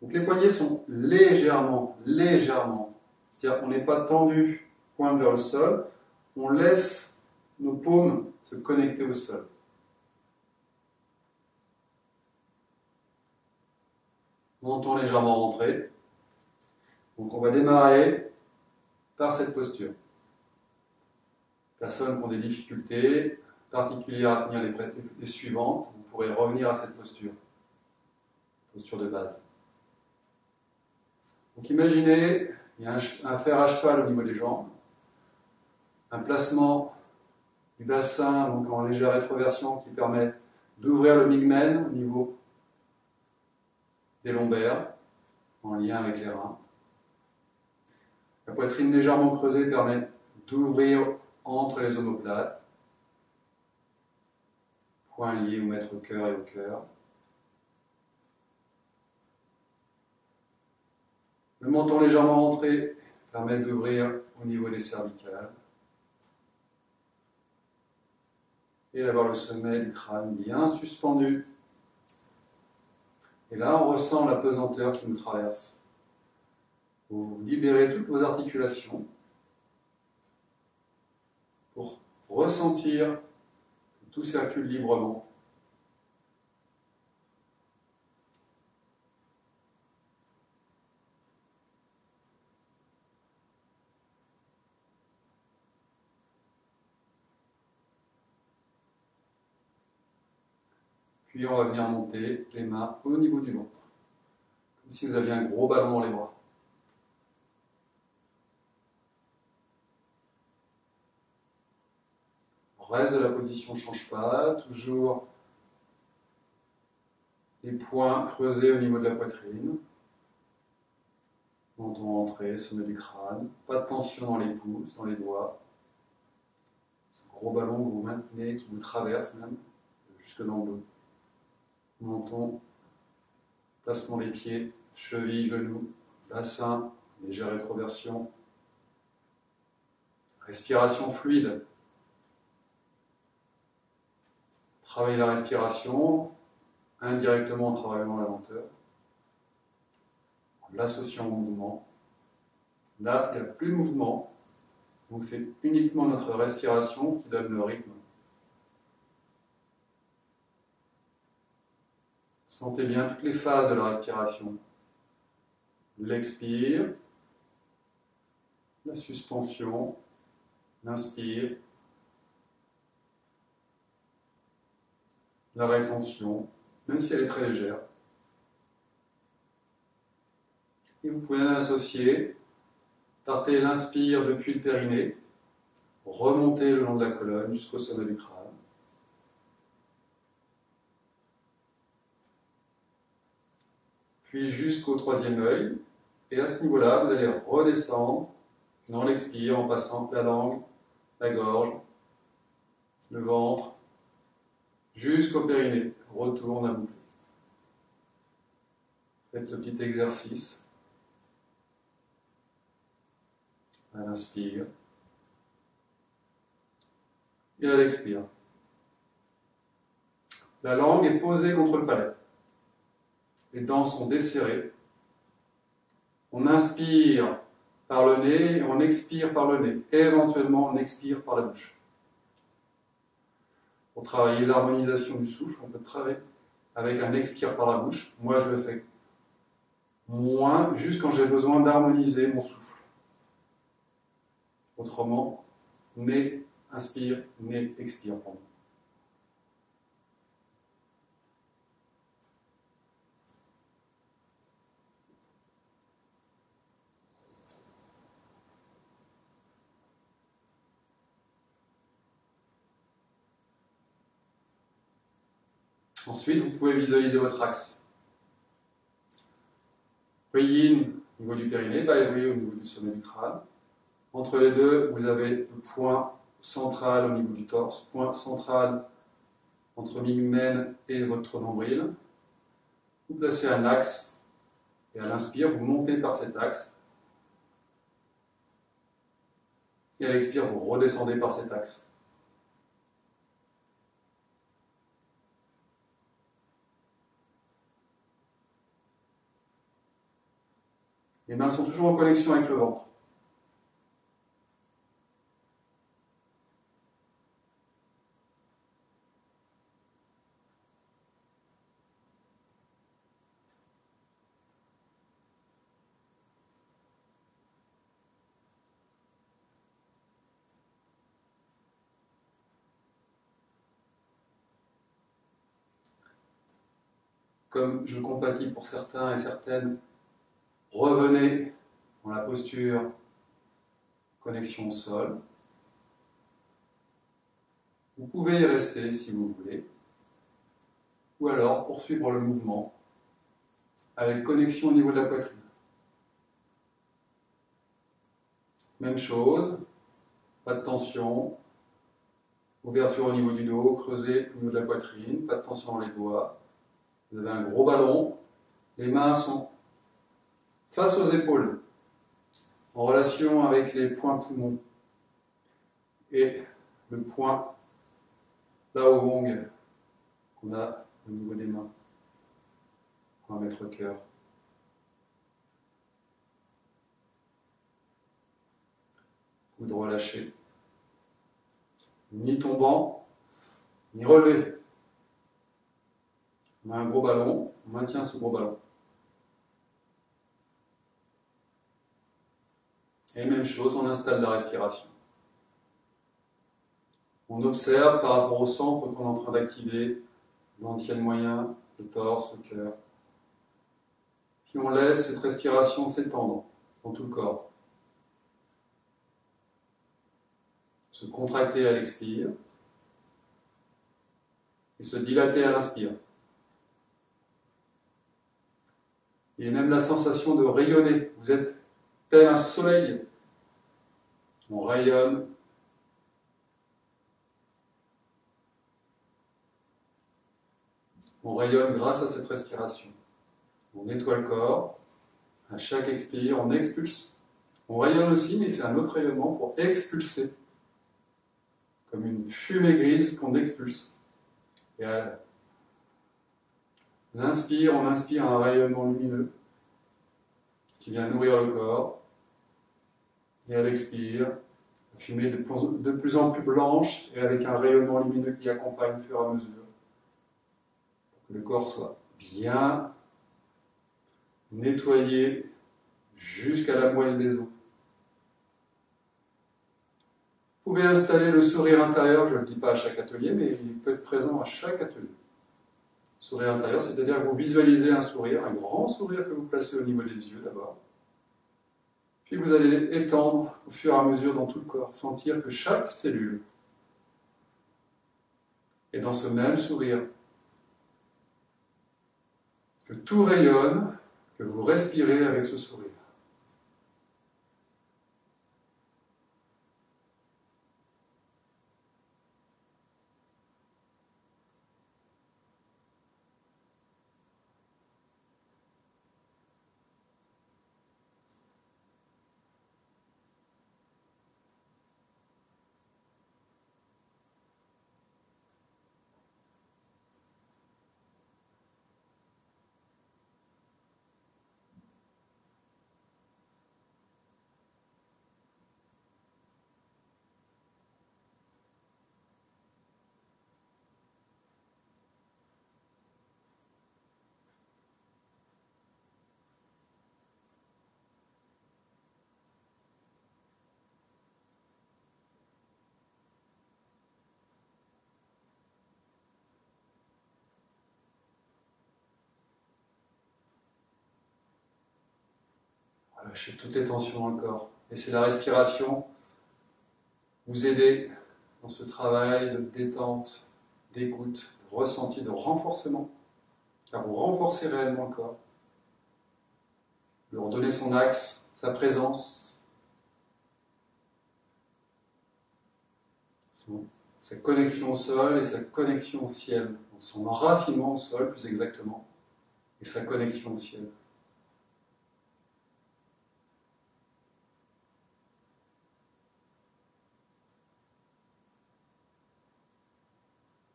donc les poignets sont légèrement, c'est-à-dire on n'est pas tendu, pointe vers le sol, on laisse nos paumes se connecter au sol. Menton légèrement rentré. Donc on va démarrer par cette posture. Personnes qui ont des difficultés particulières à tenir les suivantes, vous pourrez revenir à cette posture. Posture de base. Donc imaginez, il y a un fer à cheval au niveau des jambes, un placement du bassin donc en légère rétroversion qui permet d'ouvrir le migmen au niveau des lombaires, en lien avec les reins. La poitrine légèrement creusée permet d'ouvrir entre les omoplates, poings liés au maître au cœur et au cœur. Le menton légèrement rentré permet d'ouvrir au niveau des cervicales et d'avoir le sommet du crâne bien suspendu. Et là, on ressent la pesanteur qui nous traverse. Vous libérez toutes vos articulations pour ressentir que tout circule librement. Puis on va venir monter les mains au niveau du ventre, comme si vous aviez un gros ballon dans les bras. Le reste de la position ne change pas, toujours les poings creusés au niveau de la poitrine, menton rentré, sommet du crâne, pas de tension dans les pouces, dans les doigts. Ce gros ballon que vous maintenez, qui vous traverse même, jusque dans le dos. Menton, placement des pieds, chevilles, genoux, bassin, légère rétroversion, respiration fluide. Travailler la respiration, indirectement en travaillant la lenteur, en l'associant au mouvement. Là, il n'y a plus de mouvement, donc c'est uniquement notre respiration qui donne le rythme. Sentez bien toutes les phases de la respiration. L'expire, la suspension, l'inspire, la rétention, même si elle est très légère. Et vous pouvez associer, partez l'inspire depuis le périnée, remontez le long de la colonne jusqu'au sommet du crâne. Puis jusqu'au troisième œil, et à ce niveau-là, vous allez redescendre dans l'expire en passant la langue, la gorge, le ventre, jusqu'au périnée. Retourne à boucler. Faites ce petit exercice. À l'inspire. Et à l'expire. La langue est posée contre le palais. Les dents sont desserrées. On inspire par le nez et on expire par le nez. Et éventuellement, on expire par la bouche. Pour travailler l'harmonisation du souffle, on peut travailler avec un expire par la bouche. Moi, je le fais moins, juste quand j'ai besoin d'harmoniser mon souffle. Autrement, nez, inspire, nez, expire. Pardon. Ensuite, vous pouvez visualiser votre axe. Yin au niveau du périnée, Bai au niveau du sommet du crâne. Entre les deux, vous avez le point central au niveau du torse, point central entre Mingmen et votre nombril. Vous placez un axe Et à l'inspire, vous montez par cet axe. Et à l'expire, vous redescendez par cet axe. Les mains sont toujours en connexion avec le ventre. Comme je compatis pour certains et certaines, revenez dans la posture connexion au sol. Vous pouvez y rester si vous voulez, ou alors poursuivre le mouvement avec connexion au niveau de la poitrine. Même chose, pas de tension, ouverture au niveau du dos, creuser au niveau de la poitrine, pas de tension dans les doigts. Vous avez un gros ballon, les mains sont face aux épaules, en relation avec les points poumons. Et le point là au gong qu'on a au niveau des mains, qu'on va mettre au cœur. Coude relâché. Ni tombant, ni relevé. On a un gros ballon, on maintient ce gros ballon. Et même chose, on installe la respiration. On observe par rapport au centre qu'on est en train d'activer, l'antienne moyen, le torse, le cœur. Puis on laisse cette respiration s'étendre dans tout le corps. Se contracter à l'expire et se dilater à l'inspire. Et même la sensation de rayonner. Vous êtes tel un soleil. On rayonne. On rayonne grâce à cette respiration. On nettoie le corps. À chaque expire, on expulse. On rayonne aussi, mais c'est un autre rayonnement pour expulser. Comme une fumée grise qu'on expulse. Et à l'inspire, on inspire un rayonnement lumineux qui vient nourrir le corps. Et à l'expire, la fumée de plus en plus blanche et avec un rayonnement lumineux qui accompagne au fur et à mesure. Pour que le corps soit bien nettoyé jusqu'à la moelle des os. Vous pouvez installer le sourire intérieur, je ne le dis pas à chaque atelier, mais il peut être présent à chaque atelier. Sourire intérieur, c'est-à-dire que vous visualisez un sourire, un grand sourire que vous placez au niveau des yeux d'abord. Puis vous allez étendre au fur et à mesure dans tout le corps, sentir que chaque cellule est dans ce même sourire. Que tout rayonne, que vous respirez avec ce sourire. Lâchez toutes les tensions dans le corps. Laissez la respiration vous aider dans ce travail de détente, d'écoute, de ressenti, de renforcement. Car vous renforcez réellement le corps. Lui redonnez son axe, sa présence, sa connexion au sol et sa connexion au ciel. Donc son enracinement au sol, plus exactement, et sa connexion au ciel.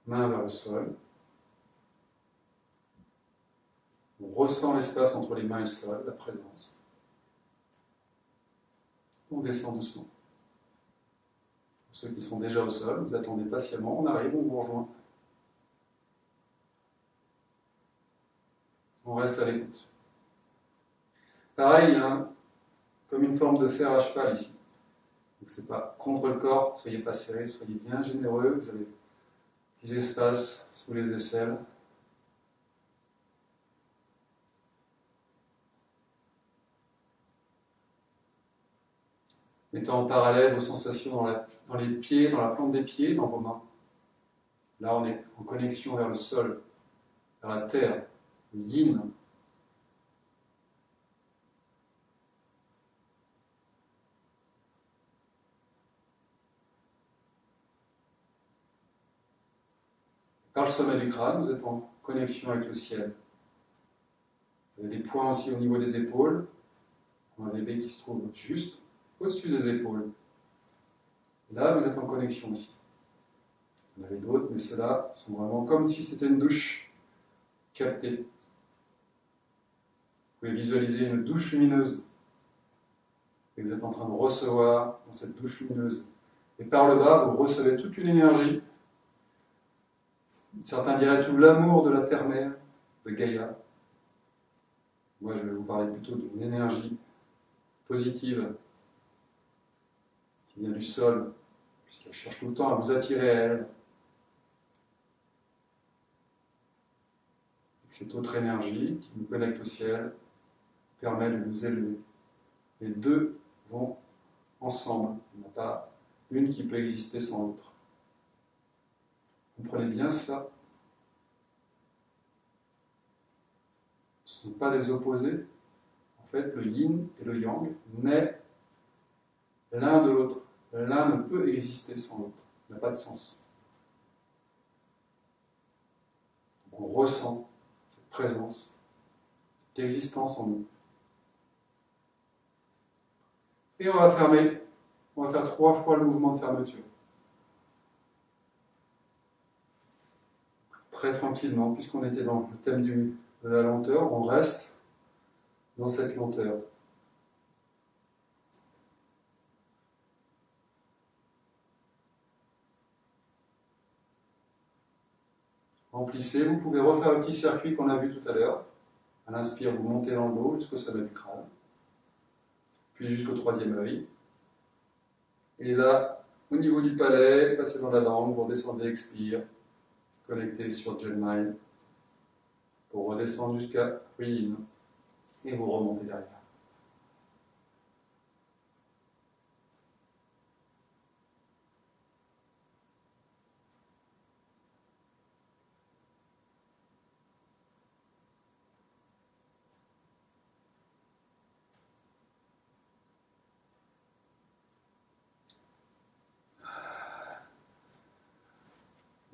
main vers le sol. On ressent l'espace entre les mains et le sol, la présence. On descend doucement. Pour ceux qui sont déjà au sol, vous attendez patiemment, on arrive, on vous rejoint. On reste à l'écoute. Pareil, hein, comme une forme de fer à cheval ici. Donc c'est pas contre le corps, soyez pas serrés, soyez bien généreux, vous avez des espaces sous les aisselles. Mettez en parallèle vos sensations dans les pieds, dans la plante des pieds, dans vos mains. Là, on est en connexion vers le sol, vers la terre, le yin. Par le sommet du crâne, vous êtes en connexion avec le ciel. Vous avez des points aussi au niveau des épaules. Un bébé qui se trouve juste au-dessus des épaules. Là, vous êtes en connexion aussi. Il y en avait d'autres, mais ceux-là sont vraiment comme si c'était une douche captée. Vous pouvez visualiser une douche lumineuse. Et vous êtes en train de recevoir dans cette douche lumineuse. Et par le bas, vous recevez toute une énergie. Certains diraient tout l'amour de la terre-mère, de Gaïa. Moi, je vais vous parler plutôt d'une énergie positive qui vient du sol, puisqu'elle cherche tout le temps à vous attirer à elle. Et cette autre énergie qui nous connecte au ciel permet de nous élever. Les deux vont ensemble. Il n'y en a pas une qui peut exister sans l'autre. Comprenez bien cela. Ce ne sont pas des opposés. En fait, le yin et le yang naissent l'un de l'autre. L'un ne peut exister sans l'autre. Il n'a pas de sens. Donc on ressent cette présence, cette existence en nous. Et on va fermer. On va faire 3 fois le mouvement de fermeture. Très tranquillement, puisqu'on était dans le thème de la lenteur, on reste dans cette lenteur. Remplissez, vous pouvez refaire le petit circuit qu'on a vu tout à l'heure. À l'inspire, vous montez dans le dos jusqu'au sommet du crâne, puis jusqu'au 3e œil. Et là, au niveau du palais, passez dans la langue, vous redescendez, expire, connectez sur Genmai, pour redescendre jusqu'à Yin, et vous remontez derrière.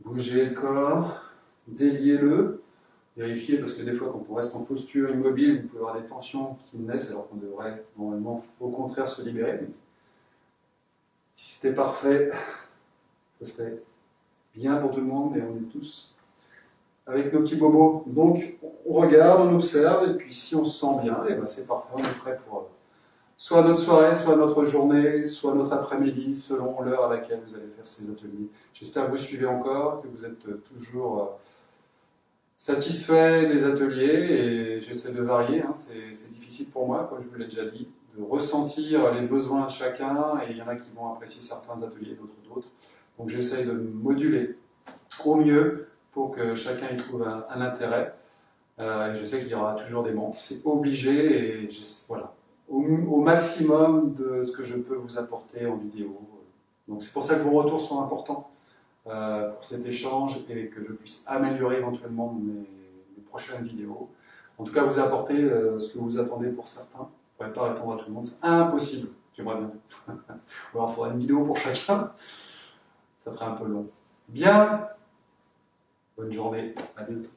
Bougez le corps, déliez-le, vérifiez parce que des fois quand on reste en posture immobile, vous pouvez avoir des tensions qui naissent alors qu'on devrait normalement au contraire se libérer. Mais si c'était parfait, ça serait bien pour tout le monde, mais on est tous avec nos petits bobos. Donc on regarde, on observe, et puis si on se sent bien, et ben c'est parfait, on est prêt pour soit notre soirée, soit notre journée, soit notre après-midi, selon l'heure à laquelle vous allez faire ces ateliers. J'espère que vous suivez encore, que vous êtes toujours satisfait des ateliers, et j'essaie de varier, hein. C'est difficile pour moi, comme je vous l'ai déjà dit, de ressentir les besoins de chacun, et il y en a qui vont apprécier certains ateliers, d'autres. Donc j'essaie de moduler au mieux pour que chacun y trouve un intérêt. Je sais qu'il y aura toujours des manques, c'est obligé, et voilà, au maximum de ce que je peux vous apporter en vidéo. Donc c'est pour ça que vos retours sont importants pour cet échange, et que je puisse améliorer éventuellement mes prochaines vidéos. En tout cas, vous apporter ce que vous attendez pour certains. Je ne pourrais pas répondre à tout le monde, c'est impossible. J'aimerais bien. Ou alors il faudra une vidéo pour chacun. Ça ferait un peu long. Bien. Bonne journée. À bientôt.